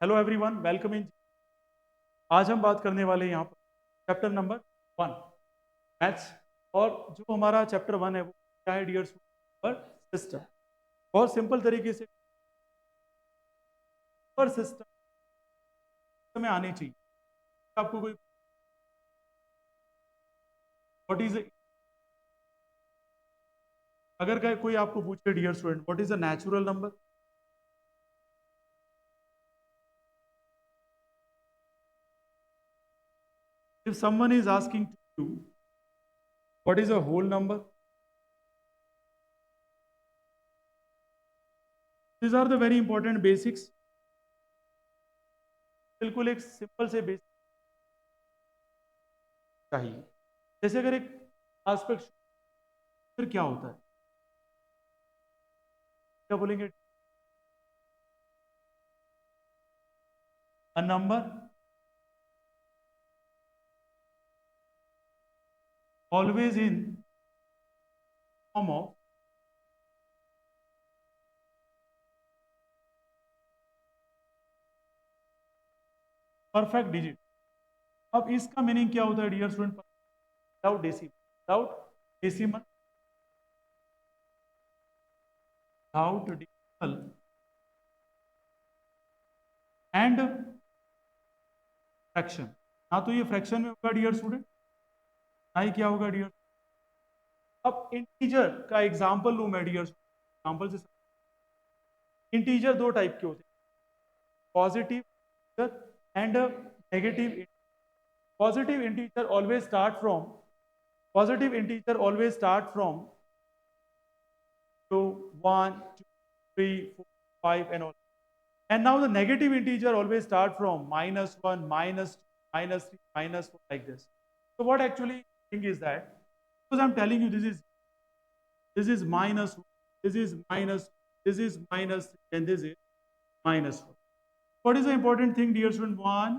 Hello everyone, welcome in. आज हम बात करने वाले हैं यहाँ पर चैप्टर नंबर 1, मैथ्स। और जो हमारा चैप्टर 1 है वो क्या है डियर स्टूडेंट? सिस्टम। बहुत सिंपल तरीके से पर सिस्टम में आने चाहिए। आपको कोई व्हाट इज, अगर कोई आपको पूछे dear student what is a natural number, if someone is asking to you what is a whole number, these are the very important basics. बिल्कुल एक सिंपल से बेसिक चाहिए। जैसे अगर एक आस्पेक्ट, फिर क्या होता है, क्या बोलेंगे? A number always in form of perfect digit. अब इसका मीनिंग क्या होता है dear student? Without decimal, without decimal, without decimal and fraction. ना तो ये फ्रैक्शन में होगा डियर स्टूडेंट, ना ही क्या होगा डियर। अब इंटीजर का एग्जांपल लूं मैं डियर एग्जांपल से। इंटीजर दो टाइप के होते हैं, positive and negative. Positive integer always start from, positive integer always start from to 1, 2, 3, 4, 5 and all. And now the negative integer always start from -1, -2, -3, -4 like this. So what actually thing is that? Because I'm telling you this is minus, this is minus, this is minus, and this is -1. What is the important thing, dear student? 1,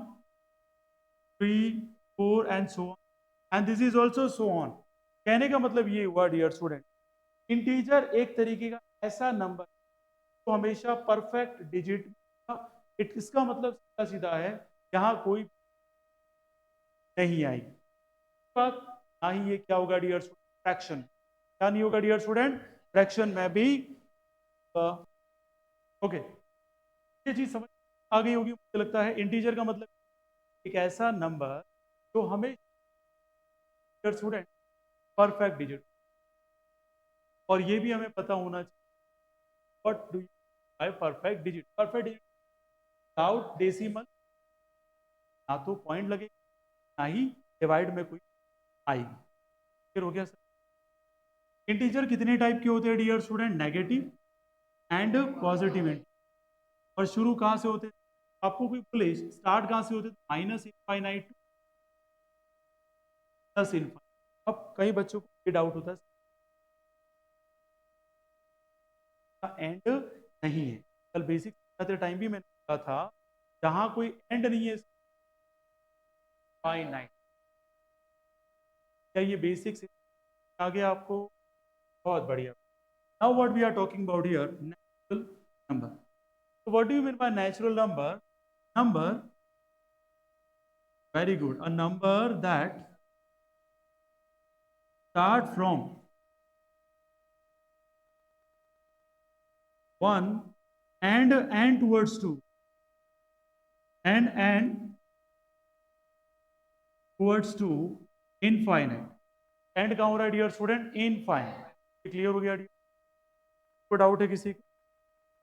3, 4 and so on. And this is also so on. कहने का मतलब ये हुआ dear student, integer एक तरीके का ऐसा number तो हमेशा परफेक्ट डिजिट, इसका मतलब सीधा सीधा है, यहाँ कोई नहीं आएगी बात। ना ही ये क्या होगा डियर स्टूडेंट? फ्रैक्शन। क्या नहीं होगा डियर स्टूडेंट? फ्रैक्शन में भी। ओके, ये चीज समझ आ गई होगी मुझे लगता है। इंटीजर का मतलब एक ऐसा नंबर जो हमें डियर स्टूडेंट परफेक्ट डिजिट, और ये भी हमें पता होना चाहिए what do you perfect digit. Perfect digit without decimal, ना तो पॉइंट लगेगा ना ही डिवाइड में कोई आएगी। फिर हो गया सर। इंटीजर कितने टाइप के होते हैं dear student? Negative and positive integer. और शुरू कहाँ से होते हैं? आपको कोई बोले स्टार्ट कहाँ से होते हैं? Minus infinite two plus infinite. अब कई बच्चों को ये डाउट होता है एंड नहीं है। कल बेसिक टाइम भी मैंने कहा था जहां कोई एंड नहीं है फाइनाइट। क्या ये बेसिक्स आ गया आपको? बहुत बढ़िया। Now what we are talking about here, natural number. So what do you mean by natural number? Number, very good. A number that start from 1 and towards 2 and towards 2 infinite. And कहाँ हो रहा है dear student? Infinite. Clear हो गया dear? कोई doubt है किसी को?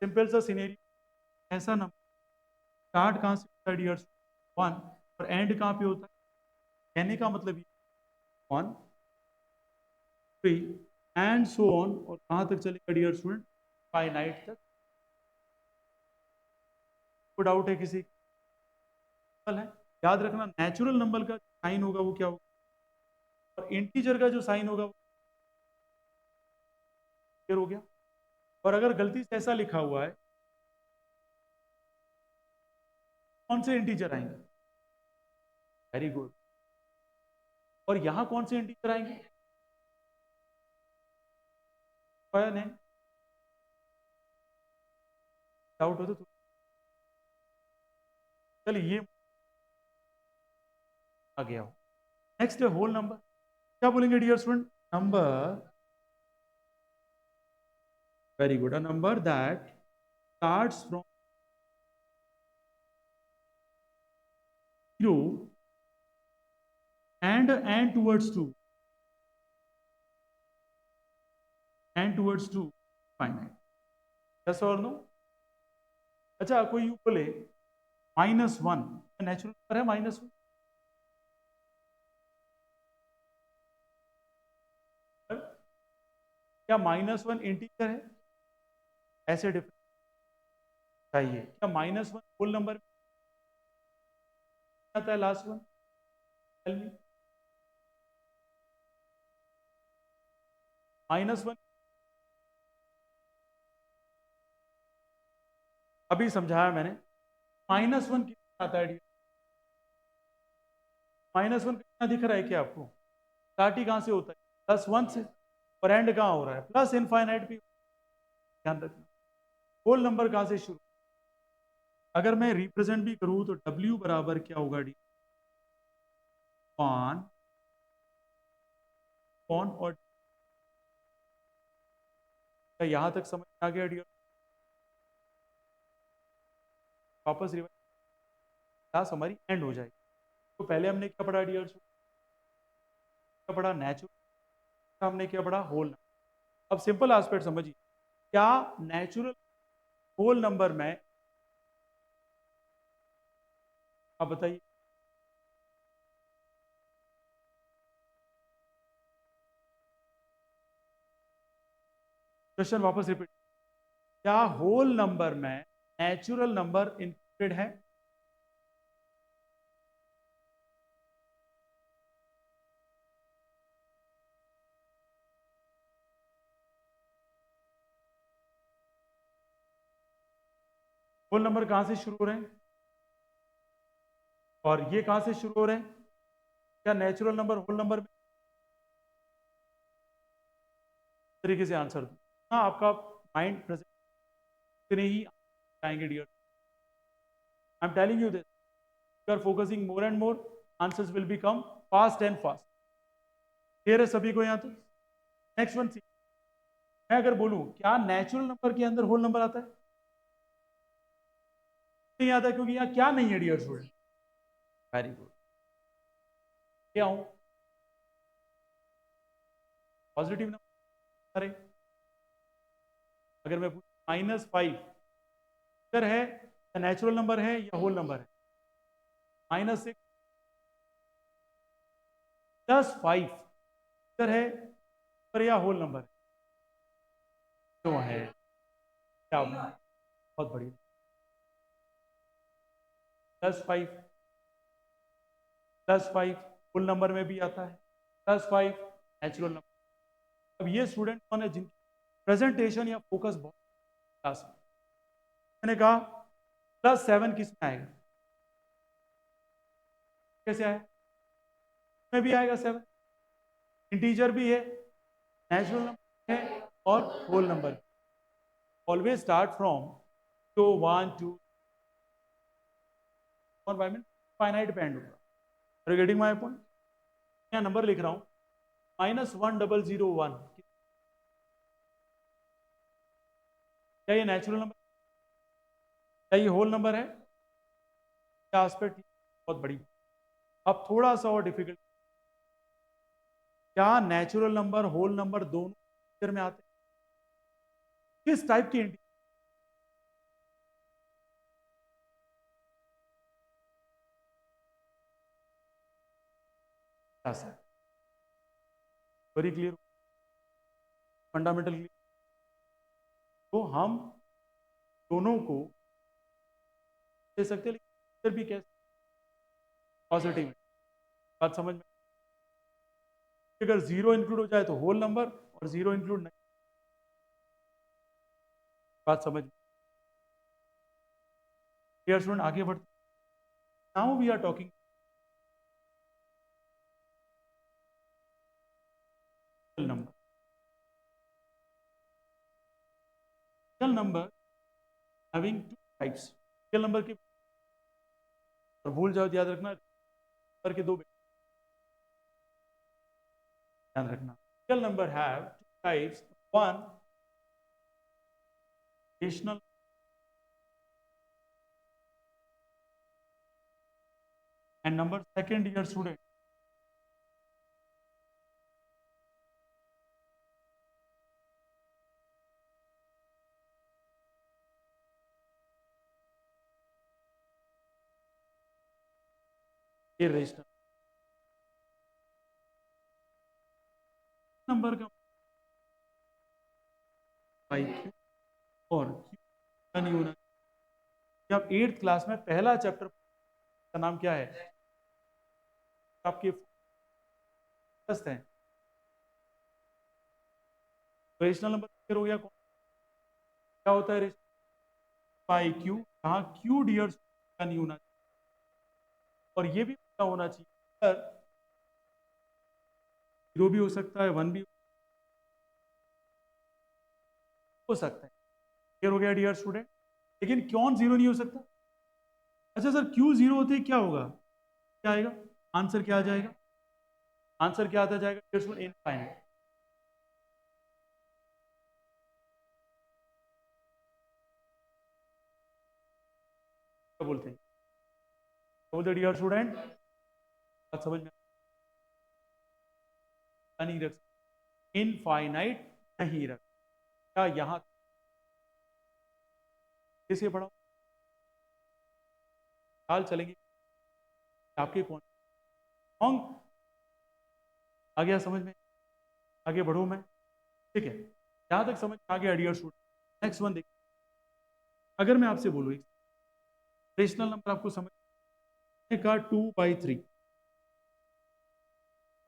सिंपल सा सिनेरियो, ऐसा नंबर स्टार्ट कहाँ से होता है डियर? 1। और एंड कहाँ पे होता है? कहने का मतलब 1, 3 एंड सो ऑन। और कहाँ तक चलेगा डियर स्टूडेंट? फाइनाइट तक। कोई डाउट है किसी को? है, याद रखना नेचुरल नंबर का साइन होगा वो क्या होगा, और इंटीजर का जो साइन होगा वो क्लियर हो गया। और अगर गलती से ऐसा लिखा हुआ है, कौन से इंटीजर आएंगे? Very good. और यहां कौन से इंटीजर आएंगे? नहीं, डाउट हो तो चलिए ये आ गया हो। नेक्स्ट है होल नंबर। क्या बोलेंगे dear student? Number, very good, a number that starts from 0 and towards 2 and towards 2 finite. Yes और नो? अच्छा कोई यू बोले -1 नेचुरल नंबर है -1, क्या -1 इंटीजर है? ऐसे डिफरेंस चाहिए। क्या -1 होल नंबर में आता है? लास्ट वन -1 अभी समझाया मैंने। -1 कितना आता है? -1 कितना दिख रहा है क्या आपको? स्टार्ट ही कहां से होता है? +1 से। और एंड कहां हो रहा है? प्लस इनफाइनाइट भी। ध्यान रखना होल नंबर कहां से शुरू। अगर मैं रिप्रेजेंट भी करूं तो W बराबर क्या होगा? डी वन कौन और यहां तक समझ आ गया डियर? वापस रिवाइज, क्लास हमारी एंड हो जाएगी। तो पहले हमने क्या पढ़ा डियर? क्या पढ़ा? नेचुरल। हमने क्या पढ़ा? Whole number. अब सिंपल एस्पेक्ट समझिए, क्या नेचुरल होल नंबर में, आप बताइए। क्वेश्चन वापस रिपीट, क्या होल नंबर में नेचुरल नंबर इंक्लूडेड है? होल नंबर कहां से शुरू हो रहे हैं और ये कहां से शुरू हो रहे हैं? क्या नेचुरल नंबर होल नंबर में? तरीके से आंसर दो। हाँ, आपका माइंड प्रेजेंट ही आएंगे dear. I am telling you this, you are focusing more and more, answers will become fast and fast. Clear है सभी को यहाँ तक? नेक्स्ट वन सी, मैं अगर बोलूं क्या नेचुरल नंबर के अंदर होल नंबर आता है? नहीं आता, क्योंकि यहाँ क्या नहीं है डियर स्टूडेंट? वेरी गुड, क्या हूं? Positive number. अरे अगर मैं -5 इधर है, नेचुरल नंबर है या होल नंबर है? -6 +5 इधर है पर या होल नंबर है? क्यों है? क्या बहुत बढ़िया। +5 होल नंबर में भी आता है, +5 नेचुरल नंबर। अब ये स्टूडेंट कौन है जिनकी प्रेजेंटेशन या फोकस बहुत क्लास में? मैंने कहा +7 किस में आएगा? कैसे आए? में भी आएगा 7, इंटीजर भी है, नेचुरल नंबर है और whole number. Always start from 2 1 2 और बाय में फाइनाइट पे एंड होगा। Getting my point? मैं नंबर लिख रहा हूँ -1001। क्या ये नेचुरल नंबर? क्या ये होल नंबर है? क्या एस्पेक्ट? बहुत बड़ी। अब थोड़ा सा और डिफिकल्ट, क्या नेचुरल नंबर होल नंबर दोनों इंटीजर में आते हैं? किस टाइप के इंटीजर? Very clear, fundamental. तो हम दोनों को दे सकते हैं, लेकिन भी कैसे? पॉजिटिव। बात समझ में? अगर जीरो इंक्लूड हो जाए तो होल नंबर, और जीरो इंक्लूड नहीं, बात समझ में? Clear student? आगे बढ़ते, now we are talking number. Real number having two types. Real number के और भूल जाओ तो याद रखना करके दो ध्यान रखना real number have two types one rational and number second year student irrational number का बाई क्यू और क्यू नहीं होना जब 8th क्लास में पहला चैप्टर का नाम क्या है आपके फर्स्ट है रेशनल नंबर क्लियर हो गया क्या होता है रेशनल बाई क्यू जहाँ क्यू डियर का नहीं होना चाहिए और ये भी पता होना चाहिए सर 0 भी हो सकता है 1 भी हो सकता है क्लियर हो गया डियर स्टूडेंट लेकिन क्यों 0 नहीं हो सकता अच्छा सर क्यू 0 होते क्या होगा क्या आएगा आंसर क्या आ जाएगा आंसर क्या आता जाएगा डियर स्टूडेंट इनफाइनाइट क्या बोलते हैं क्या बोलते डियर स्टूडेंट बात समझ में नहीं रख इनफाइनाइट नहीं रख क्या यहाँ कैसे पढ़ा हाल चलेंगे आपके कौन रॉन्ग आ गया समझ में आगे बढ़ू मैं ठीक है जहां तक समझ में आ गया डियर स्टूडेंट नेक्स्ट वन देखिए अगर मैं आपसे बोलूँ रेशनल नंबर आपको समझ का 2/3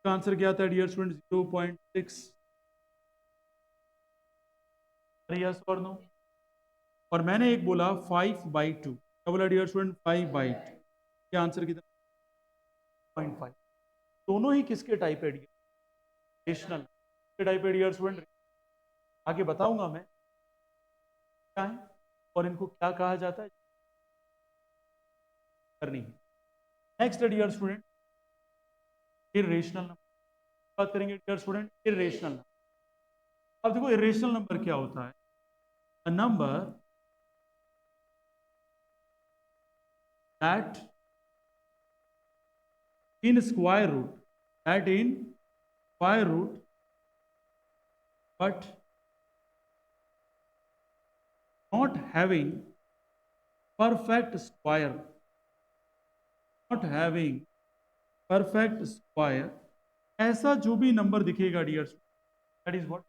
का आंसर क्या था डियर स्टूडेंट 0.6 यस और नो और मैंने एक बोला 5/2 क्या बोला डियर स्टूडेंट 5/2 क्या आंसर कितना 0.5 दोनों ही किसके टाइप है रेशनल के टाइप है डियर स्टूडेंट आगे बताऊंगा मैं क्या है और इनको क्या कहा जाता है करनी है next dear student irrational number बात करेंगे डियर स्टूडेंट इरेशनल नंबर अब देखो इरेशनल नंबर क्या होता है अ number that in square root that in square root but not having perfect square not having perfect square ऐसा जो भी नंबर दिखेगा dear that is what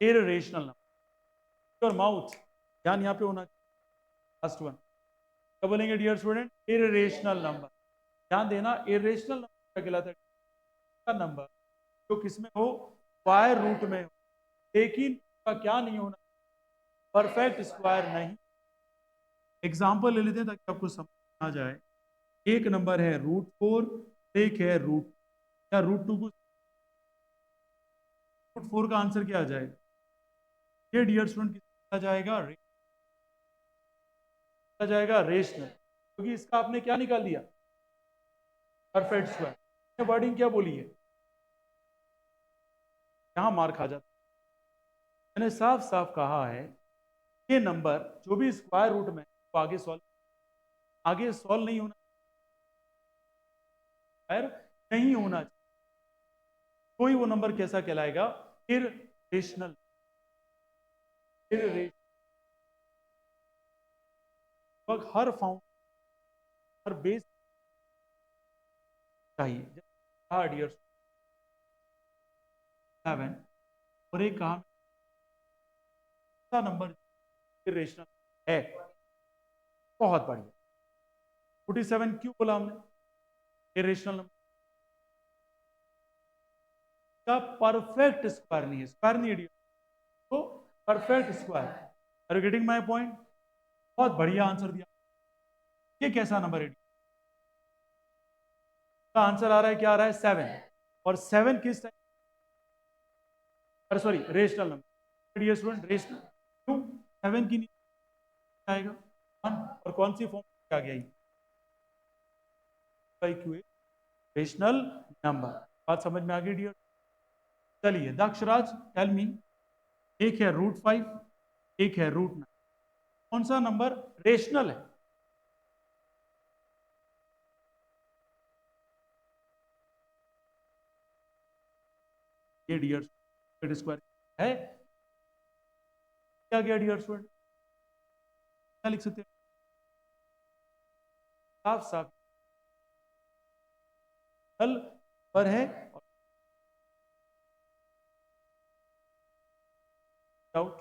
irrational number your mouth ध्यान यहाँ पे होना फर्स्ट वन क्या बोलेंगे डियर स्टूडेंट इरेशनल नंबर ध्यान देना इरेशनल नंबर क्या कहलाता है नंबर जो किसमें हो स्क्वायर रूट में हो लेकिन का क्या नहीं होना परफेक्ट स्क्वायर नहीं एग्जाम्पल ले लेते हैं ताकि आपको समझ आ जाए एक नंबर है √4 एक है रूट क्या √2 को √4 का आंसर क्या आ जाएगा ये डियर स्टूडेंट कितना आ जाएगा आ जाएगा रेशनल क्योंकि इसका आपने क्या निकाल दिया परफेक्ट स्क्वायर वर्डिंग क्या बोली है यहां मार खा जाता मैंने साफ साफ कहा है ये नंबर जो भी स्क्वायर रूट में तो आगे सॉल्व नहीं होना नहीं होना चाहिए कोई वो नंबर कैसा कहलाएगा इरेशनल हर फाउंड हर बेस चाहिए डियर 7 और एक कहा नंबर इरेशनल है बहुत बढ़िया 47 क्यों बोला हमने इरेशनल नंबर का परफेक्ट स्क्वायर नहीं है स्क्वायर नहीं है तो perfect square are you getting my point बहुत बढ़िया आंसर दिया ये कैसा नंबर है का आंसर आ रहा है क्या आ रहा है 7 और 7 किस टाइप अरे sorry rational number dear student rational क्यों 7 की नहीं आएगा 1 और कौन सी फॉर्म आ गया बाई क्यू रेशनल नंबर। बात समझ में आ गई डियर? चलिए दक्षराज टेल मी, एक है √5, एक है √9, कौन सा नंबर रेशनल है? ये डियर स्क्वायर है क्या गया डियर स्टूडेंट? क्या लिख सकते हैं? साफ साफ हल पर है। डाउट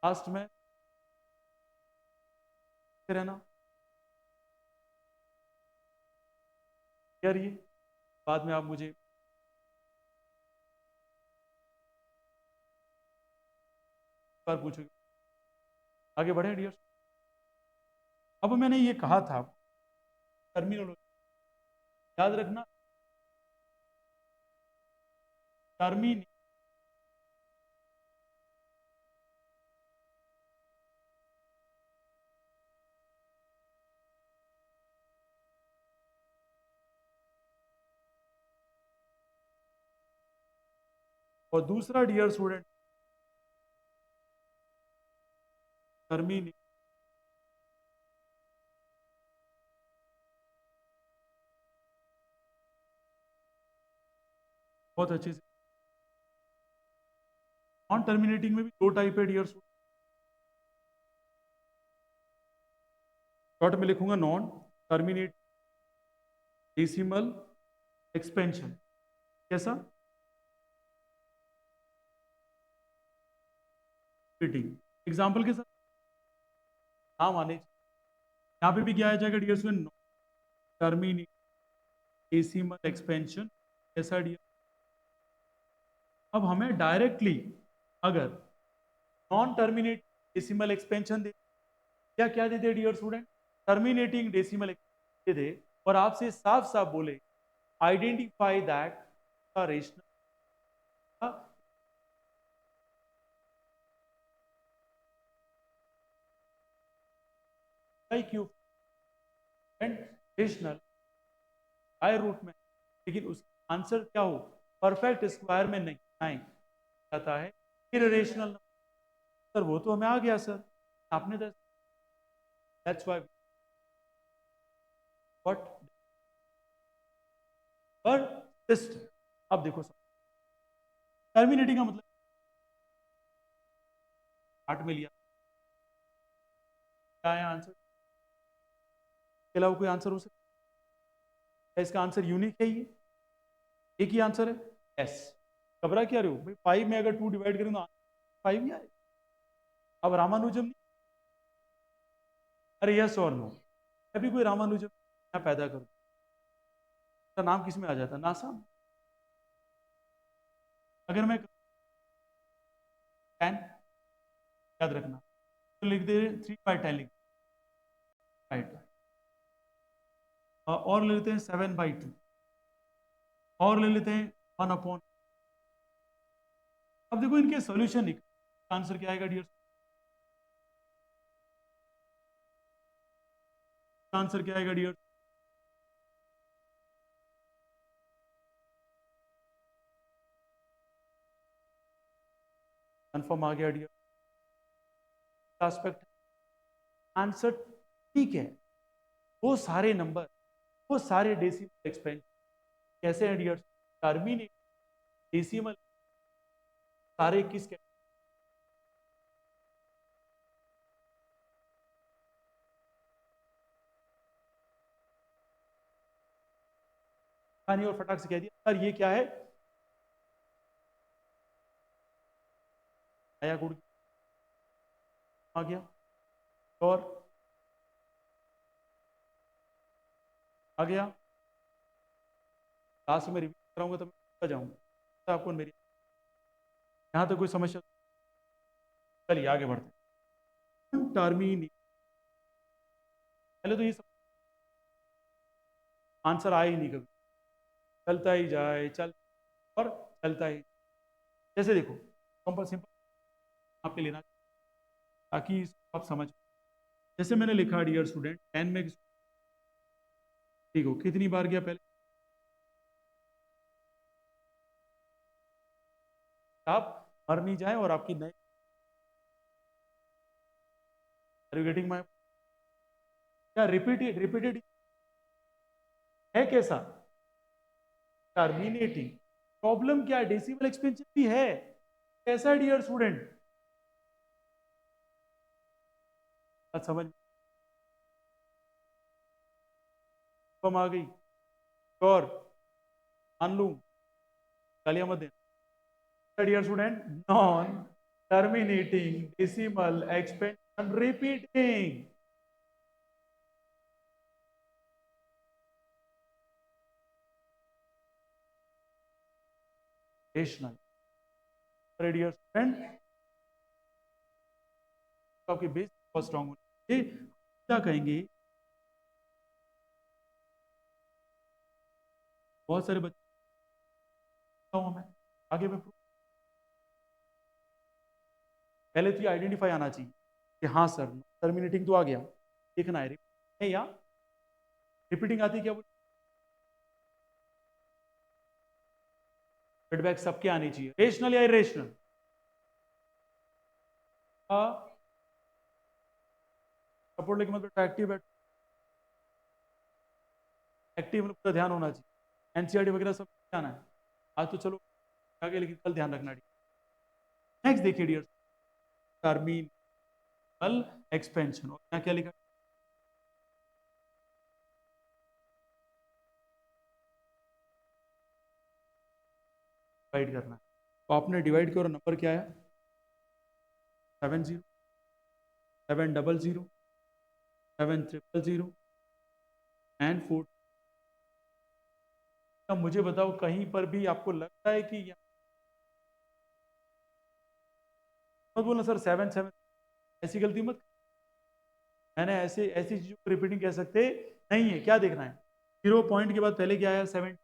लास्ट में रहना यार, ये बाद में आप मुझे बार पूछोगे। आगे बढ़े डियर। अब मैंने ये कहा था टर्मिनोलॉजी याद रखना, टर्मिन और दूसरा डियर स्टूडेंट टर्मिन, बहुत अच्छे से। नॉन टर्मिनेटिंग में भी दो टाइप है डियर। शॉर्ट में लिखूंगा नॉन टर्मिनेट डेसिमल एक्सपेंशन। कैसा? फिटिंग एग्जाम्पल के साथ नाम आने, यहाँ पे भी क्या आ जाएगा dear student? Terminate decimal expansion. कैसा डियर? अब हमें डायरेक्टली अगर नॉन टर्मिनेट डेसिमल एक्सपेंशन दे, क्या क्या दे दे डियर स्टूडेंट? टर्मिनेटिंग डेसिमल दे दे और आपसे साफ साफ बोले identify that rational Q and rational by root में, लेकिन उसका आंसर क्या हो? परफेक्ट स्क्वायर में नहीं आए जाता है इरेशनल। सर वो तो हमें आ गया सर, आपने तो दैट्स व्हाई व्हाट पर सिस्टम। अब देखो सर, टर्मिनेटिंग का मतलब 8 में लिया, क्या है आंसर? इसके अलावा कोई आंसर हो सकता है? इसका आंसर यूनिक है, ये एक ही आंसर है। यस। घबरा क्या रहे हो भाई? 5 में अगर 2 डिवाइड करें तो 5 ही आए। अब रामानुजम, अरे यस और नो, अभी कोई रामानुजम पैदा करूं तो नाम किस में आ जाता? नासा। अगर मैं 10 याद रखना तो लिख दे 3/10 लिख, राइट। और ले लेते हैं 7/2, और ले लेते हैं 1/। अब देखो इनके सॉल्यूशन निकल, आंसर क्या आएगा डियर? आंसर क्या आएगा डियर? कंफर्म आ गया डियर? एस्पेक्ट आंसर ठीक है। वो सारे नंबर, वो सारे डेसिमल एक्सपेंशन कैसे हैं डियर? टर्मिनेट डेसिमल सारे किस के? और फटाक से कह दिया सर ये क्या है? आया गुड़ आ गया। और आ गया। लास्ट में रिव्यू कराऊंगा तो मैं जाऊंगा तो आपको मेरी यहाँ तक कोई समस्या? चलिए आगे बढ़ते हैं। टर्मिनेट, पहले तो ये सब आंसर आया ही नहीं कभी, चलता ही जाए चल और चलता ही। जैसे देखो सिंपल सिंपल आपके लेना ताकि आप समझ, जैसे मैंने लिखा डियर स्टूडेंट 10 में ठीक हो कितनी बार गया पहले आप मर नहीं जाए और आपकी नई गेटिंग माय क्या रिपीटेड रिपीटेड है कैसा टर्मिनेटिंग प्रॉब्लम क्या है डेसिमल एक्सपेंशन भी है कैसा है डियर स्टूडेंट समझ कम आ गई और मान लूं गालियां मत देना dear student non terminating decimal expansion repeating rational dear student आपकी बेस बहुत स्ट्रांग होनी चाहिए क्या कहेंगे बहुत सारे बच्चे मैं आगे में पहले तो ये आइडेंटिफाई आना चाहिए कि हाँ सर टर्मिनेटिंग तो आ गया देखना है या रिपीटिंग आती है क्या फीडबैक सबके आनी चाहिए रेशनल या इरेशनल सपोर्ट लेके मतलब एक्टिव एक्टिव मतलब ध्यान होना चाहिए एनसीईआरटी वगैरह सब ध्यान है आज तो चलो आगे लेकिन कल ध्यान रखना नेक्स्ट देखिए डियर टर्मिनल एक्सपेंशन और क्या क्या लिखा डिवाइड करना तो आपने डिवाइड किया और नंबर क्या है 70 700 7000 एंड 4 अब मुझे बताओ कहीं पर भी आपको लगता है कि मत बोलना सर 7 7 ऐसी गलती मत मैंने ऐसे ऐसी चीजों को रिपीटिंग कह सकते नहीं है क्या देखना है 0 पॉइंट के बाद पहले क्या आया 7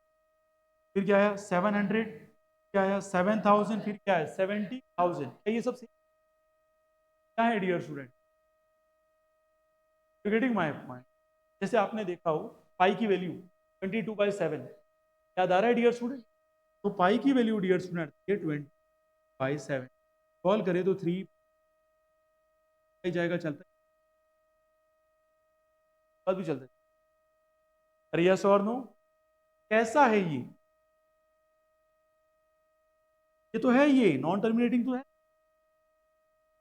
फिर क्या आया 700 क्या आया 7000 फिर क्या है 70,000 ये सब क्या है dear student getting my point जैसे आपने देखा हो पाई की वैल्यू 22/7 याद आ रहा है डियर स्टूडेंट तो पाई की वैल्यू डियर स्टूडेंट ये 20/7 कॉल करें तो 3 जाएगा चलता है भी चलता है अरे यस और नो कैसा है ये तो है ये नॉन टर्मिनेटिंग तो है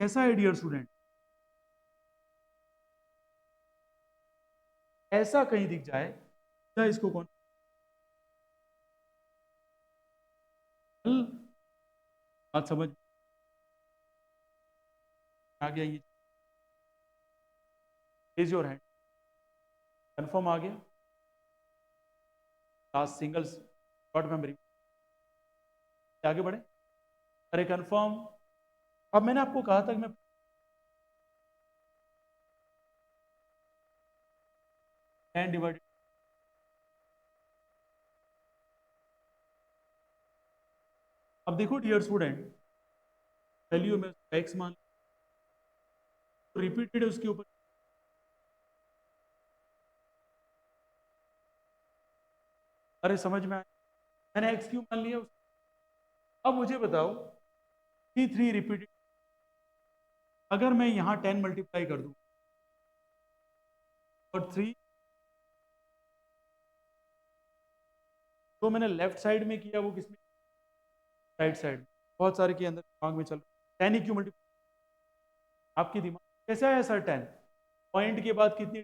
कैसा है डियर स्टूडेंट ऐसा कहीं दिख जाए क्या इसको कौन बात समझ आ गया ये रेज योर हैंड कंफर्म आ गया लास्ट सिंगल शॉर्ट मेमोरी आगे बढ़े अरे कंफर्म अब मैंने आपको कहा था कि मैं 10 डिवाइडेड अब देखो डियर स्टूडेंट वैल्यू में एक्स मान रिपीटेड है उसके ऊपर अरे समझ में आया मैंने एक्स क्यू मान लिया अब मुझे बताओ कि 3 रिपीटेड अगर मैं यहां 10 मल्टीप्लाई कर दूं और 3 तो मैंने लेफ्ट साइड में किया वो किसमें राइट साइड बहुत सारे के अंदर दिमाग में चल 10 ही क्यू मल्टीप्लाई आपकी दिमाग कैसे आया सर 10 पॉइंट के बाद कितनी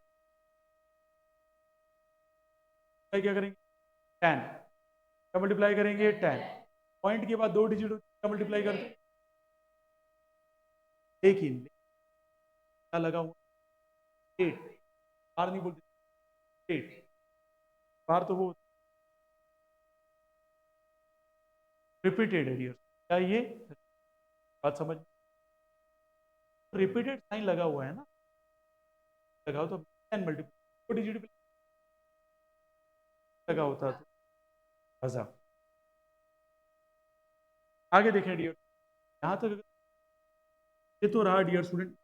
क्या करेंगे 10 क्या मल्टीप्लाई करेंगे 10 पॉइंट के बाद 2 डिजिट का मल्टीप्लाई करते लेकिन क्या लगा हुआ 8 बार नहीं बोलते 8 बार तो वो रिपीटेड है डियर क्या ये बात समझ रिपीटेड साइन लगा हुआ है ना लगाओ तो 10 मल्टीप्लाई 2 डिजिट लगा होता तो मजा आगे देखें डियर यहां तक ये तो रहा डियर स्टूडेंट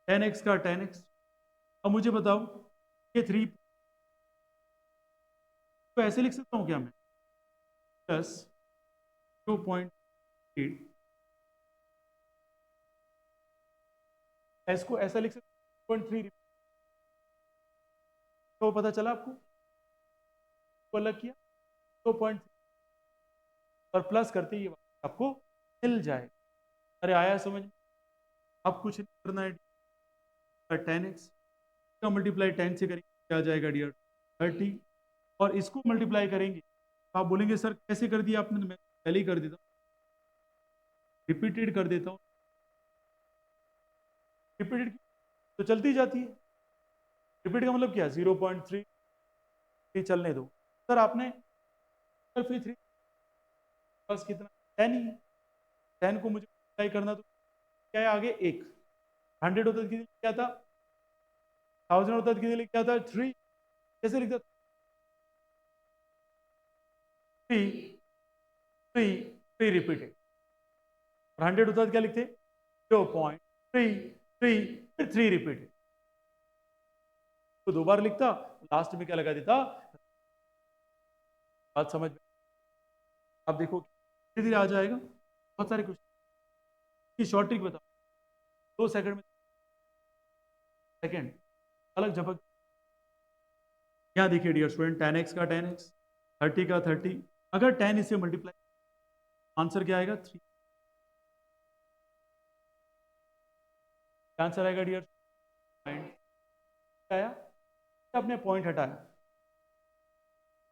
10x का 10x। अब मुझे बताओ ये 3 तो ऐसे लिख सकता हूँ क्या मैं, प्लस 0.8 एस को ऐसा लिख सकता हूँ 0.3, तो पता चला आपको, को अलग किया 0.3 और प्लस करते ही ये आपको मिल जाए। अरे आया समझ में? अब कुछ नहीं करना है, 10x का मल्टीप्लाई 10 से करेंगे क्या आ जाएगा डियर 30, और इसको मल्टीप्लाई करेंगे तो आप बोलेंगे सर कैसे कर दिया आपने, तो मैं पहले ही कर देता हूँ, रिपीटेड कर देता हूँ, रिपीटेड तो चलती जाती है। रिपीट का मतलब क्या, 0.3 चलने दो सर आपने, सर फिर 3 बस कितना 10 ही है, 10 को मुझे मल्टीप्लाई करना तो क्या है आगे 1, 100 होता कितने क्या था, 1000 होता कितने लिए क्या था 3, कैसे लिखता 3, 3, 3 रिपीटेड, और 100 होता क्या लिखते 0.3, फिर 3 रिपीटेड, तो 2 बार लिखता, लास्ट में क्या लगा देता, बात समझ में? अब देखो धीरे धीरे आ जाएगा, बहुत सारे क्वेश्चन की शॉर्ट ट्रिक बताओ, 2 सेकंड में, सेकंड अलग झपक। यहाँ देखिए डियर स्टूडेंट 10x का 10x, 30 का 30, अगर 10 इसे मल्टीप्लाई, आंसर क्या आएगा 3, आंसर आएगा डियर पॉइंट, आया अपने पॉइंट हटाया,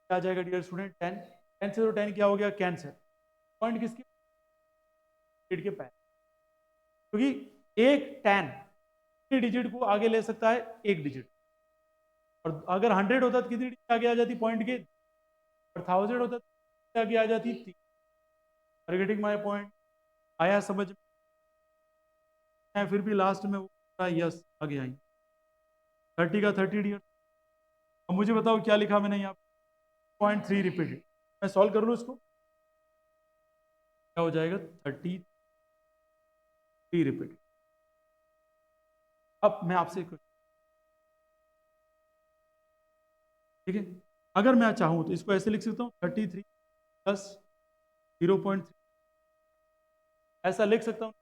क्या आ जाएगा डियर स्टूडेंट 10, 10 से तो 10 क्या हो गया कैंसर, पॉइंट किसके डिजिट के पैर, क्योंकि एक 10 डिजिट को आगे ले सकता है एक डिजिट, और अगर 100 होता तो कितनी डिजिट आगे आ जाती पॉइंट के, और 1000 होता तो आगे आ जाती 3, गेटिंग माय पॉइंट, आया समझ में? फिर भी लास्ट में वो यस आगे आई, 30 का 30 डियर। अब मुझे बताओ क्या लिखा मैंने यहाँ, 0.3 रिपीटेड, मैं सॉल्व कर लूँ इसको, क्या हो जाएगा 33 रिपीटेड। अब मैं आपसे कुछ, ठीक है, अगर मैं चाहूँ तो इसको ऐसे लिख सकता हूँ 33 प्लस 0.3, ऐसा लिख सकता हूँ,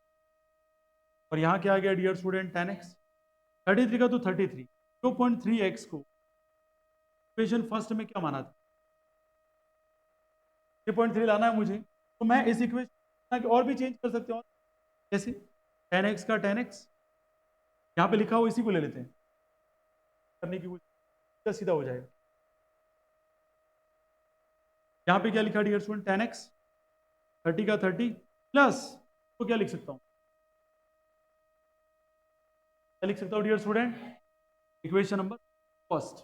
और यहाँ क्या आ गया डियर स्टूडेंट 10x, 33 का तो 33, 0.3x को इक्वेशन फर्स्ट में क्या माना था, 3.3 लाना है मुझे, तो मैं इस इक्वेशन और भी चेंज कर सकते हो, जैसे 10x का 10x यहाँ पे लिखा हो इसी को ले लेते हैं, करने की सीधा सीधा हो जाएगा, यहाँ पे क्या लिखा डियर स्टूडेंट 10x, 30 का 30 प्लस, तो क्या लिख सकता हूँ, क्या लिख सकता हूँ dear student, equation number first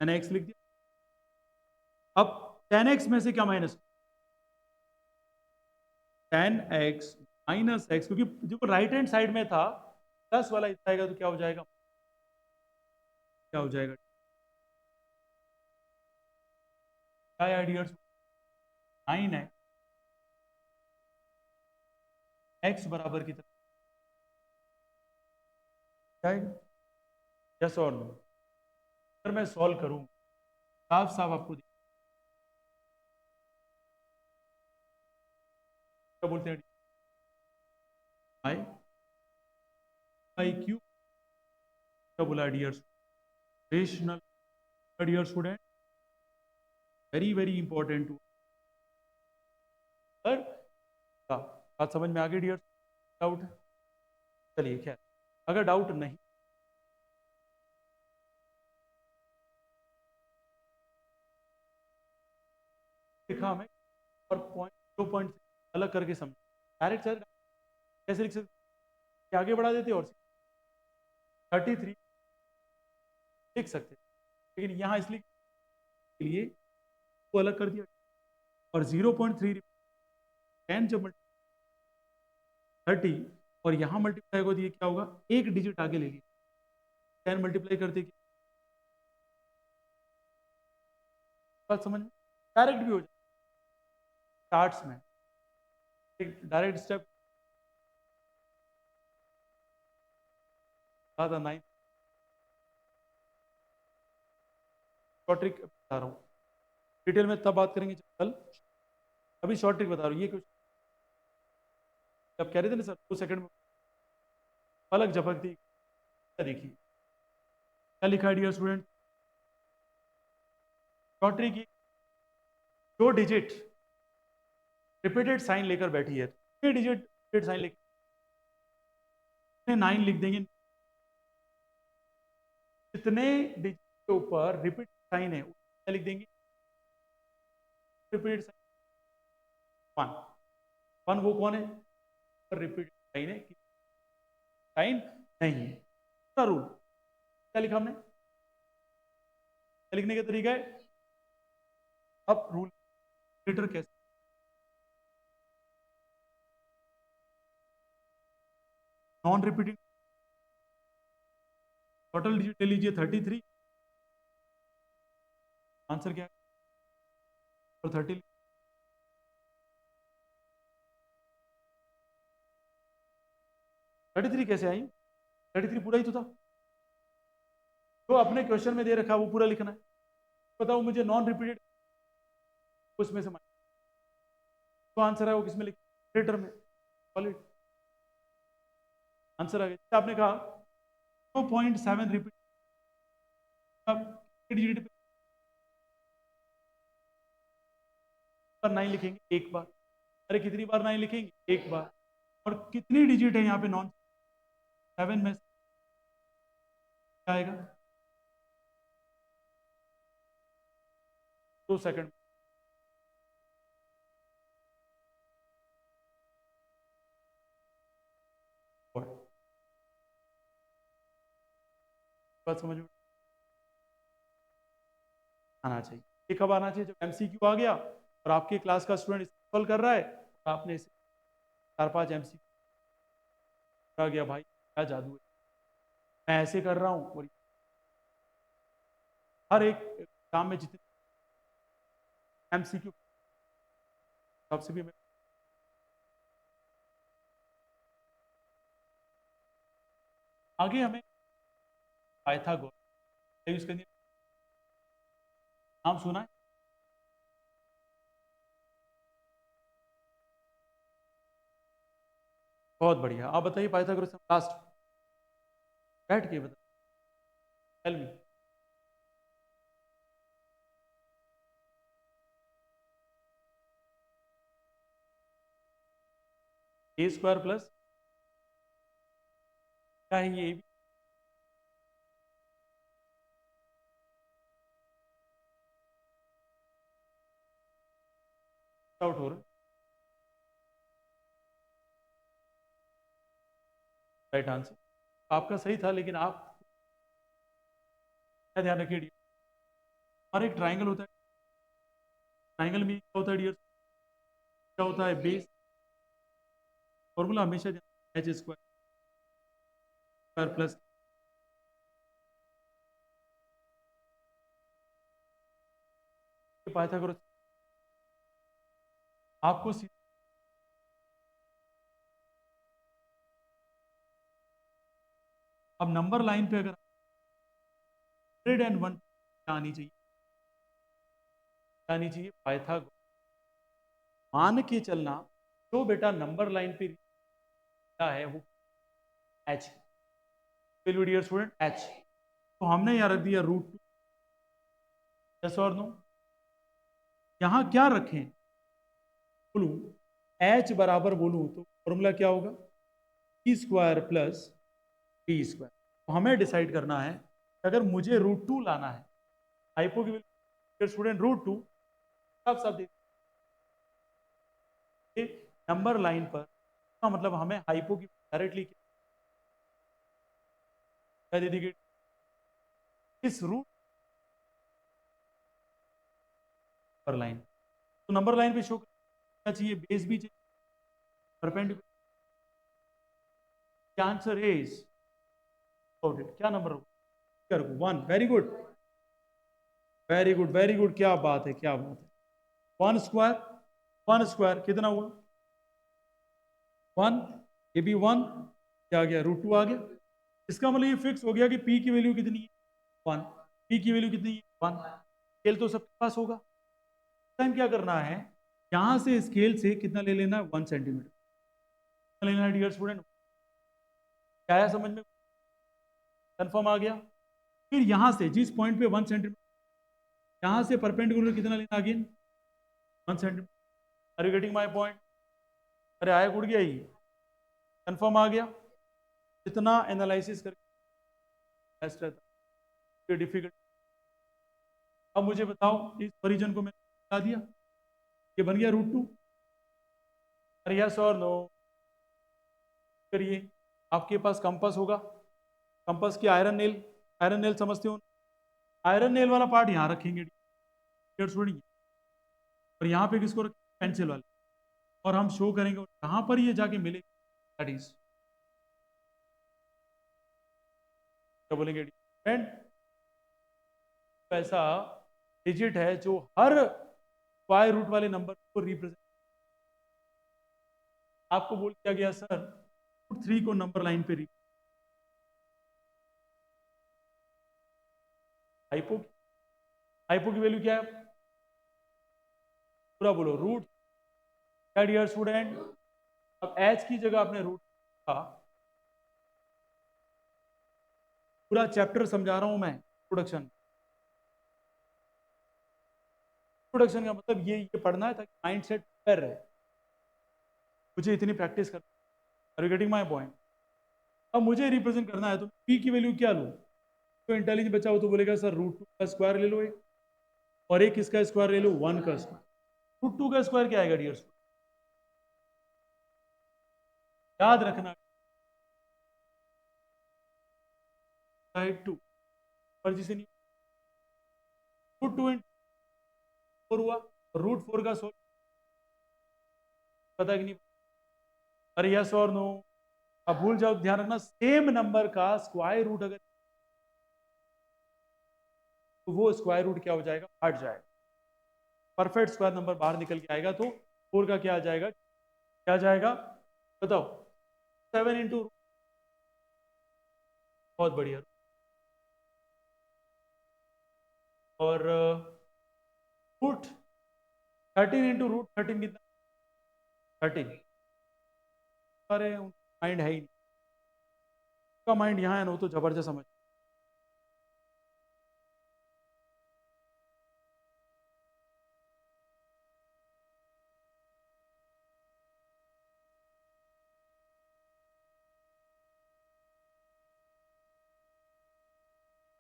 मैंने x लिख दिया, अब 10x में से क्या माइनस, 10x माइनस एक्स, क्योंकि जो राइट हैंड साइड में था प्लस वाला इतना आएगा तो क्या हो जाएगा, क्या हो जाएगा, क्या है डियर 9 है, x बराबर की तरफ जाएगा, यस और नो, अगर मैं सॉल्व करूं साफ साफ आपको क्या बोलते हैं, आई आई क्यू, क्या बोला dear rational, dear student very very important two, sir बात समझ में आ गई डियर, डाउट, चलिए खैर अगर डाउट नहीं, लिखा हमें और पॉइंट 2 पॉइंट अलग करके समझ, डायरेक्ट सर कैसे लिख सकते, आगे बढ़ा देते और 33 लिख सकते, लेकिन यहाँ इसलिए के लिए वो अलग कर दिया, और 0.3 10 जब 30 और यहाँ मल्टीप्लाई को दिए क्या होगा, एक डिजिट आगे ले लिया, 10 मल्टीप्लाई करते बात समझ में, डायरेक्ट भी हो जाए चार्ट्स में, एक डायरेक्ट स्टेप, था 9 शॉर्ट ट्रिक बता रहा हूँ, डिटेल में तब बात करेंगे कल, अभी शॉर्ट ट्रिक बता रहा हूँ। ये क्वेश्चन जब कह रहे थे ना सर 2 सेकंड में पलक झपकती, देखिए क्या लिखा है डियर स्टूडेंट, शॉर्ट ट्रिक की 2 डिजिट रिपीटेड साइन लेकर बैठी है, 3 डिजिट रिपीटेड साइन लेकर 9 लिख देंगे, जितने डिजिट के ऊपर रिपीट साइन है क्या लिख देंगे, रिपीटेड साइन 1 1 वो कौन है, रिपीटेड साइन है, साइन नहीं है। रूल क्या लिखा हमने, क्या लिखने का तरीका है, अब रूल लीटर कैसे, नॉन रिपीटिंग टोटल डिजिट ले लीजिए 33, आंसर क्या है और 30 33 कैसे आई, 33 पूरा ही तो था, तो अपने क्वेश्चन में दे रखा वो पूरा लिखना है, बताओ मुझे नॉन रिपीटेड उसमें से तो आंसर है वो किसमें लिख, लीटर में, सॉलिड आंसर आ गया। आपने कहा 2.7 रिपीट डिजिट पर 9 लिखेंगे एक बार, अरे कितनी बार 9 लिखेंगे एक बार, और कितनी डिजिट है यहाँ पे नॉन 7 में क्या आएगा, 2 सेकंड, बात समझ में आना चाहिए, ये कब आना चाहिए, जब एमसीक्यू आ गया और आपके क्लास का स्टूडेंट सॉल्व कर रहा है, आपने इसे 4-5 एमसीक्यू आ गया, भाई क्या जादू है, मैं ऐसे कर रहा हूँ, और हर एक काम में जितने एमसीक्यू सबसे भी आगे हमें पाइथागोरस यूज करनी, नाम सुना है, बहुत बढ़िया, आप बताइए पाइथागोरस लास्ट बैठ के बताइए, टेल मी, ए स्क्वायर प्लस क्या है ये भी आउट हो रहा है, राइट आंसर आपका सही था, लेकिन आप क्या ध्यान रखिए डियर, हमारा एक ट्राइंगल होता है, ट्राइंगल में क्या होता है डियर, क्या होता है बेस, फॉर्मूला हमेशा एच स्क्वायर प्लस पाइथागोरस, आपको अब नंबर लाइन पे अगर 101 आनी चाहिए, आनी चाहिए पाइथागोरस, मान के चलना जो बेटा नंबर लाइन पे है वो एच, डियर स्टूडेंट एच, तो हमने यहाँ रख दिया √2, यस और नो, यहाँ क्या रखें, बोलूं एच बराबर बोलूं तो फॉर्मूला क्या होगा, T square plus T square, तो हमें डिसाइड करना है अगर मुझे √2 लाना है, हाइपो की स्टूडेंट √2 सब सब देखिए नंबर लाइन पर, तो मतलब हमें हाइपो की डायरेक्टली क्या दे दी, इस रूट पर लाइन, तो नंबर लाइन पे शो करना चाहिए, बेस भी चाहिए, परपेंडिकुलर, आंसर इज क्या नंबर होगा, 1, very good very good very good, क्या बात है क्या बात है, 1 स्क्वायर कितना हुआ 1, ये भी 1, क्या आ गया √2 आ गया, इसका मतलब ये फिक्स हो गया कि पी की वैल्यू कितनी है 1, पी की वैल्यू कितनी है 1, स्केल तो सबके पास होगा। टाइम क्या करना है, यहां से स्केल से कितना ले लेना है 1 सेंटीमीटर लेना है डियर स्टूडेंट। क्या है समझ में, कंफर्म आ गया। फिर यहां से जिस पॉइंट पे 1 सेंटीमीटर, यहां से परपेंडिकुलर कितना लेना again 1 centimetre. Are you getting my point? अरे आया उड़ गया, ये कंफर्म आ गया। इतना एनालिसिस करके बेस्ट रहता, डिफिकल्ट। अब मुझे बताओ, इस ओरिजिन को मैंने बता दिया, ये बन गया √2। अरे यस और नो करिए। आपके पास कंपास होगा, कंपास की आयरन नेल, आयरन नेल समझते हो, आयरन नेल वाला पार्ट यहाँ रखेंगे स्टूडेंट, और यहाँ पे किसको रखेंगे पेंसिल वाले, और हम शो करेंगे कहाँ पर ये जाके मिलेगी, दैट इज क्या बोलेंगे फ्रेंड, ऐसा डिजिट है जो हर स्क्वायर रूट वाले नंबर को रिप्रेजेंट, आपको बोल दिया गया सर √3 को नंबर लाइन पे हाइपो, हाइपो की वैल्यू क्या है, पूरा बोलो रूट, क्या डियर स्टूडेंट। अब एच की जगह आपने रूट का, पूरा चैप्टर समझा रहा हूं मैं, प्रोडक्शन, प्रोडक्शन का मतलब ये पढ़ना है ताकि माइंड सेट कर रहे, मुझे इतनी प्रैक्टिस कर, are you getting my point. अब मुझे रिप्रेजेंट करना है तो पी की वैल्यू क्या लूं, तो इंटेलिजेंट बच्चा हो तो बोलेगा सर √2 का स्क्वायर ले लो एक, और एक किसका स्क्वायर ले लो 1 का स्क्वायर। √2 का स्क्वायर क्या आएगा डियर, याद रखना 2 मर्जी से नहीं, √2 × 4 हुआ, √4 का सोल्व पता कि नहीं, अरे यस और नो। अब भूल जाओ, ध्यान रखना सेम नंबर का स्क्वायर रूट अगर, तो वो स्क्वायर रूट क्या हो जाएगा, हट जाएगा, परफेक्ट स्क्वायर नंबर बाहर निकल के आएगा, तो 4 का क्या आ जाएगा, क्या आ जाएगा बताओ, 7 × बहुत बढ़िया, और √13 कितना, 13, अरे माइंड है ही नहीं, उसका माइंड यहाँ है ना, वो तो जबरदस्त समझ,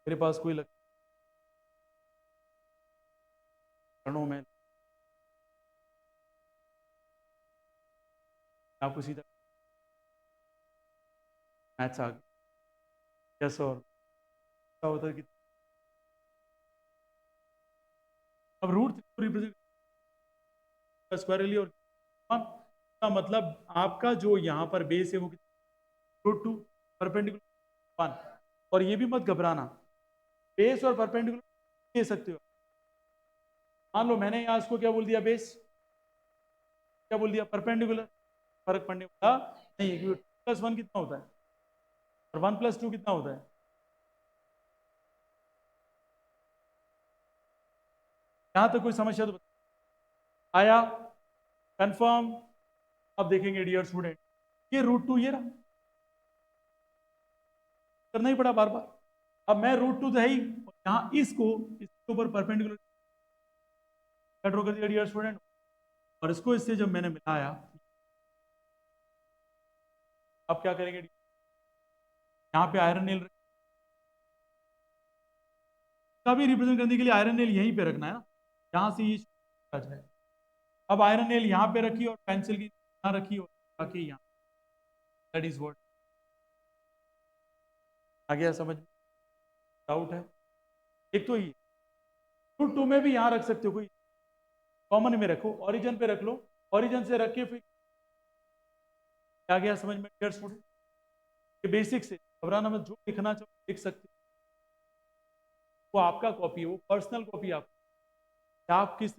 मेरे पास कोई लक्षणों में आपको सीधा मैथ्स आ गया, यस और क्या होता है कि अब √3 रिप्रेजेंट स्क्वायर ले, और का मतलब आपका जो यहाँ पर बेस है वो √2 परपेंडिकुलर 1, और ये भी मत घबराना, बेस और परपेंडिकुलर ले सकते हो। मान लो मैंने यहाँ इसको क्या बोल दिया, बेस क्या बोल दिया, परपेंडिकुलर, फर्क पड़ने वाला नहीं, क्योंकि +1 कितना होता है और 1 + 2 कितना होता है, यहां तक कोई समस्या तो आया, कंफर्म। अब देखेंगे डियर स्टूडेंट, ये √2 ये रहा, करना ही पड़ा बार बार। अब मैं √2 तो है ही, यहाँ इसके ऊपर परपेंडिकुलर ड्रॉ कर दिया डियर स्टूडेंट, और इसको इससे जब मैंने मिलाया, अब क्या करेंगे, यहाँ पे आयरन नेल का भी रिप्रेजेंट करने के लिए आयरन नेल यहीं पे रखना है ना, यहाँ से ये आ जाए। अब आयरन नेल यहाँ पे रखी और पेंसिल की यहाँ रखी और बाकी यहाँ, दैट इज व्हाट, आ गया समझ में, डाउट है, एक तो ये √2 में भी यहाँ रख सकते हो, कोई कॉमन में रखो, ओरिजिन पे रख लो, ओरिजिन से रख के फिर आ गया समझ में डियर स्टूडेंट, ये बेसिक से घबराना मत, जो लिखना चाहो लिख सकते हो, वो आपका कॉपी है, वो पर्सनल कॉपी आप किस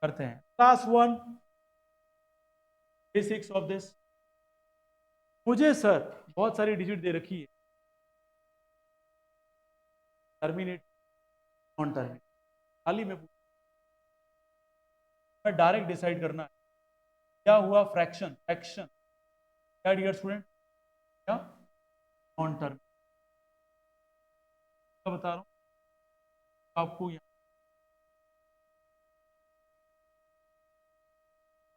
करते हैं। क्लास 1 बेसिक्स ऑफ दिस, मुझे सर बहुत सारी डिजिट दे रखी है, टर्मिनेट, नॉन टर्मिनेट, खाली मैं डायरेक्ट डिसाइड करना है क्या हुआ, फ्रैक्शन फ्रैक्शन, क्या डियर स्टूडेंट, क्या नॉन टर्मिनेट, बता रहा हूँ आपको यहाँ,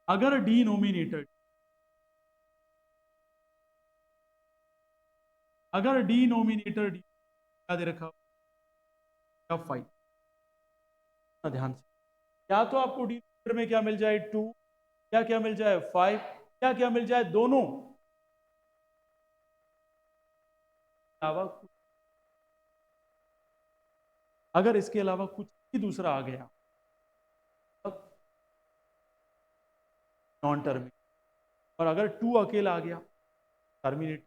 अगर डिनोमिनेटर, अगर डिनोमिनेटर क्या दे रखा हो, 5, ध्यान से, या तो आपको डिनोमिनेटर में क्या मिल जाए 2, क्या क्या मिल जाए 5, क्या क्या मिल जाए दोनों, अगर इसके अलावा कुछ भी दूसरा आ गया तब नॉन टर्मिनेट, और अगर 2 अकेला आ गया टर्मिनेट,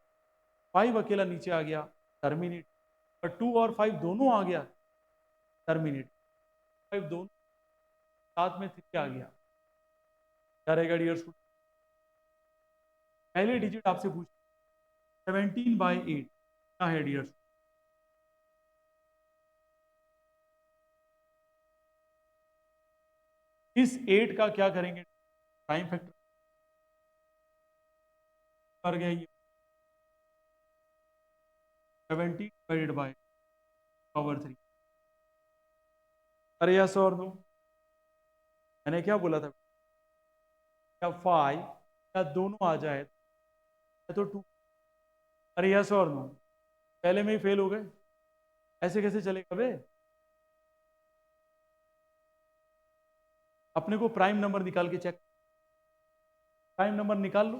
5 अकेला नीचे आ गया टर्मिनेट, और 2 और 5 दोनों आ गया टर्मिनेट, 5 दोनों साथ में 3 आ गया, क्या रहेगा डियर स्टूडेंट, पहले डिजिट आपसे पूछ 17/8 क्या है डियर, इस 8 का क्या करेंगे, प्राइम फैक्टर कर गया ये 70/3, अरे यस और नो, मैंने क्या बोला था, क्या 5 या दोनों आ जाए तो 2, अरे यस और नो, पहले में ही फेल हो गए, ऐसे कैसे चलेगा बे, अपने को प्राइम नंबर निकाल के चेक, प्राइम नंबर निकाल लो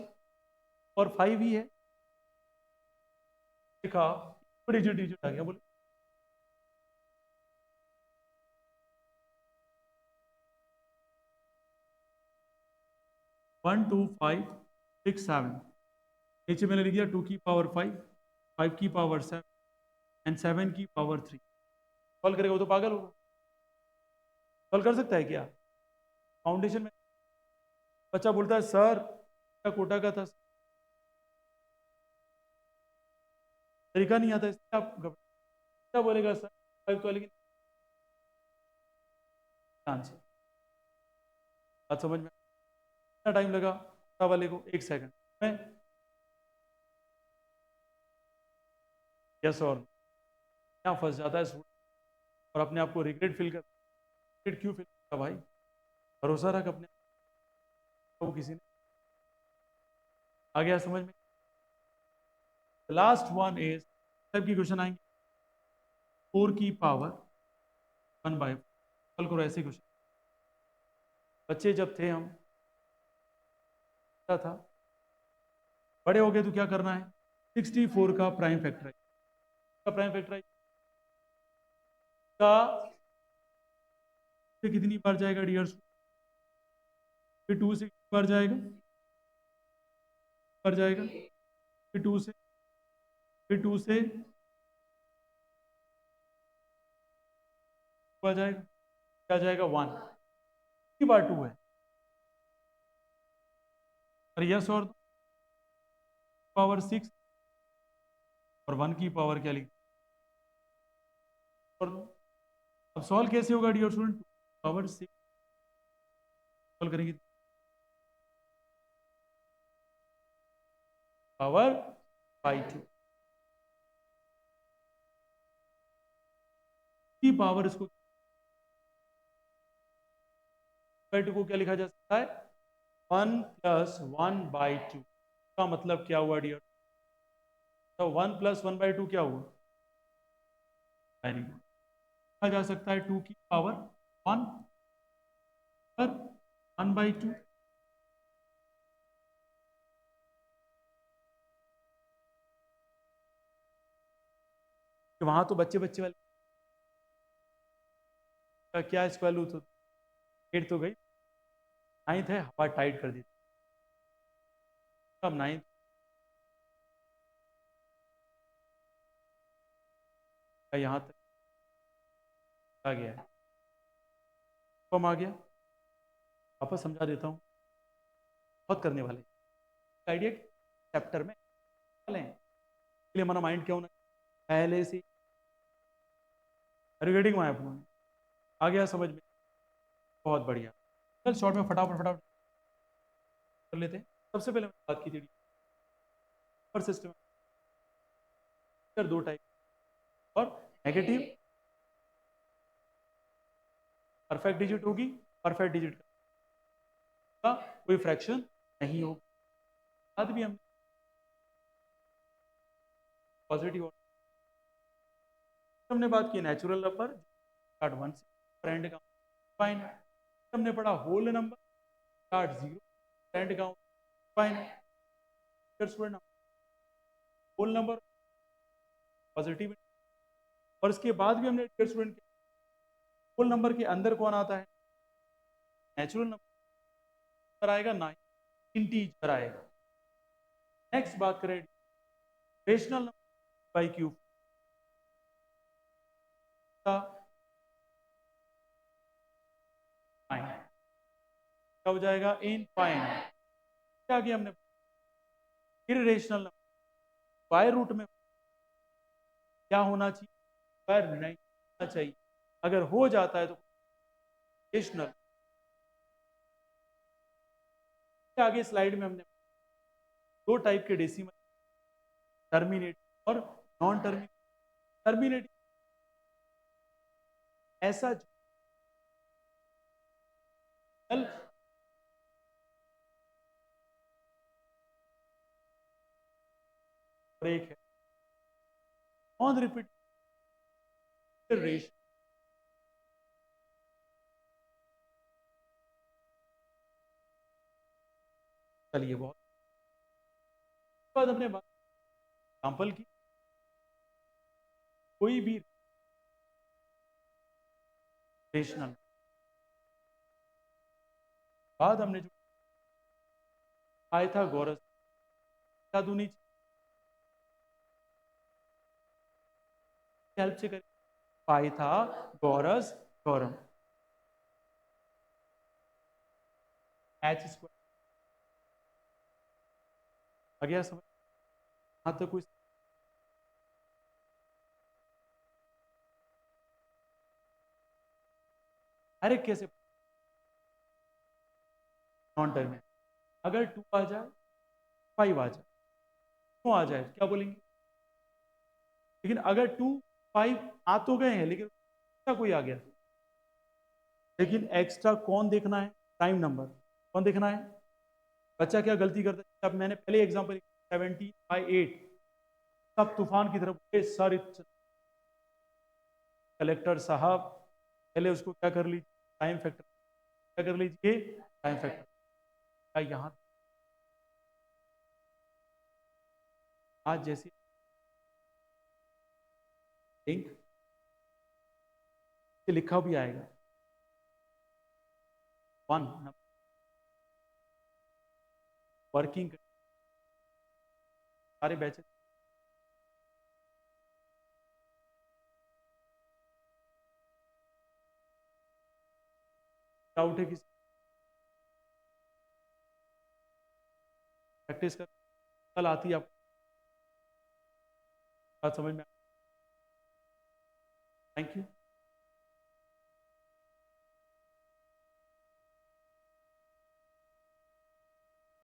और 5 ही है, देखा डिजिट डिजिट आ गया, बोले 1 2 5 6 7, नीचे मैंने लिख दिया 2 की पावर 5, 5 की पावर 7 एंड 7 की पावर 3, सॉल्व करेगा वो तो पागल होगा, सॉल्व कर सकता है क्या, फाउंडेशन में बच्चा बोलता है सर क्या कोटा का था, तरीका नहीं आता, इसलिए आप क्या बोलेगा सर 5 तो, लेकिन ध्यान से बात समझ में, कितना टाइम लगा वाले को, 1 सेकंड में, यस और यहाँ फंस जाता है स्टूडेंट और अपने आप को रिग्रेट फील करता है, रिग्रेट क्यों फील करता भाई, भरोसा रख अपने को, किसी ने आ गया समझ में, लास्ट वन इज टाइप की क्वेश्चन आएंगे, 4 की पावर 1/4, कल करो ऐसे क्वेश्चन, बच्चे जब थे हम क्या था, बड़े हो गए तो क्या करना है, 64 का प्राइम फैक्टराइज, का प्राइम फैक्टराइज का से कितनी बार जाएगा डियर्स, फिर 2 से कितनी बार जाएगा, बार जाएगा, फिर 2 से, फिर 2 से बार जाएगा, क्या जाएगा 1 की बार 2 है, और यस और पावर 6 और 1 की पावर क्या लिख, और अब सॉल्व कैसे होगा डियर स्टूडेंट, पावर 6 सॉल्व करेंगे, पावर बाई 2 की पावर, इसको बाई 2 को क्या लिखा जा सकता है, 1 + 1/2, का मतलब क्या हुआ डियर, तो 1 + 1/2 क्या हुआ, वेरी गुड, लिखा जा सकता है 2 की पावर 1 पर 1/2, वहां तो बच्चे बच्चे वाले का क्या स्क्वायर रूट, तो 8 तो गई, 9th है हवा टाइट कर दी, अब 9th का यहाँ तक आ गया है, कम आ गया, वापस समझा देता हूँ, बहुत करने वाले आइडिया चैप्टर में लें, इसलिए हमारा माइंड क्या होना पहले से गेटिंग माय पॉइंट। आ गया समझ में? बहुत बढ़िया। चल शॉर्ट में फटाफट फटाफट कर लेते हैं। सबसे पहले मैंने बात की थी पर सिस्टम दो टाइप और नेगेटिव परफेक्ट डिजिट होगी, परफेक्ट डिजिट का कोई फ्रैक्शन नहीं होगा। बाद भी हम पॉजिटिव हमने बात की नेचुरल नंबर स्टार्ट 1 से एंड का फाइन। हमने पढ़ा होल नंबर स्टार्ट 0 एंड का fine. Student whole number positive और इसके बाद भी हमने स्टूडेंट होल नंबर के अंदर कौन आता है? नेचुरल नंबर आएगा ना, इंटीजर आएगा। नेक्स्ट बात करें रेशनल नंबर बाई क्यूब का क्या हो जाएगा? इनफाइनाइट। क्या किया हमने? इरेशनल नंबर बाय रूट में क्या होना चाहिए? स्क्वायर नहीं होना चाहिए। अगर हो जाता है तो रेशनल। आगे स्लाइड में हमने दो टाइप के डेसिमल, टर्मिनेट और नॉन टर्मिनेट। टर्मिनेट ऐसा ब्रेक है, नॉन रिपीट रेशनल। चलिए बहुत बाद हमने बात एग्जाम्पल की कोई भी रेशनल बाद हमने जो पाइथागोरस क्या दूनी हेल्प से करें? Pythagoras theorem H square. आ गया समझ? हाँ तो कुछ हर एक कैसे नॉन टर्मिनेट अगर 2 आ जाए 5 आ जाए क्यों आ जाए क्या बोलेंगे? लेकिन अगर 2 5 आ तो गए हैं लेकिन एक्स्ट्रा कोई आ गया, लेकिन एक्स्ट्रा कौन देखना है? प्राइम नंबर कौन देखना है? बच्चा क्या गलती करता है? अब मैंने पहले एग्जांपल 70/8 सब तूफान की तरफ सर कलेक्टर साहब पहले उसको क्या कर लीजिए? टाइम फैक्टर क्या कर लीजिए? टाइम फैक्टर यहाँ आज जैसे लिंक लिखा भी आएगा 1 वर्किंग सारे बैचेस डाउट है किसी प्रैक्टिस कर कल आती है आपको बात समझ में। Thank you.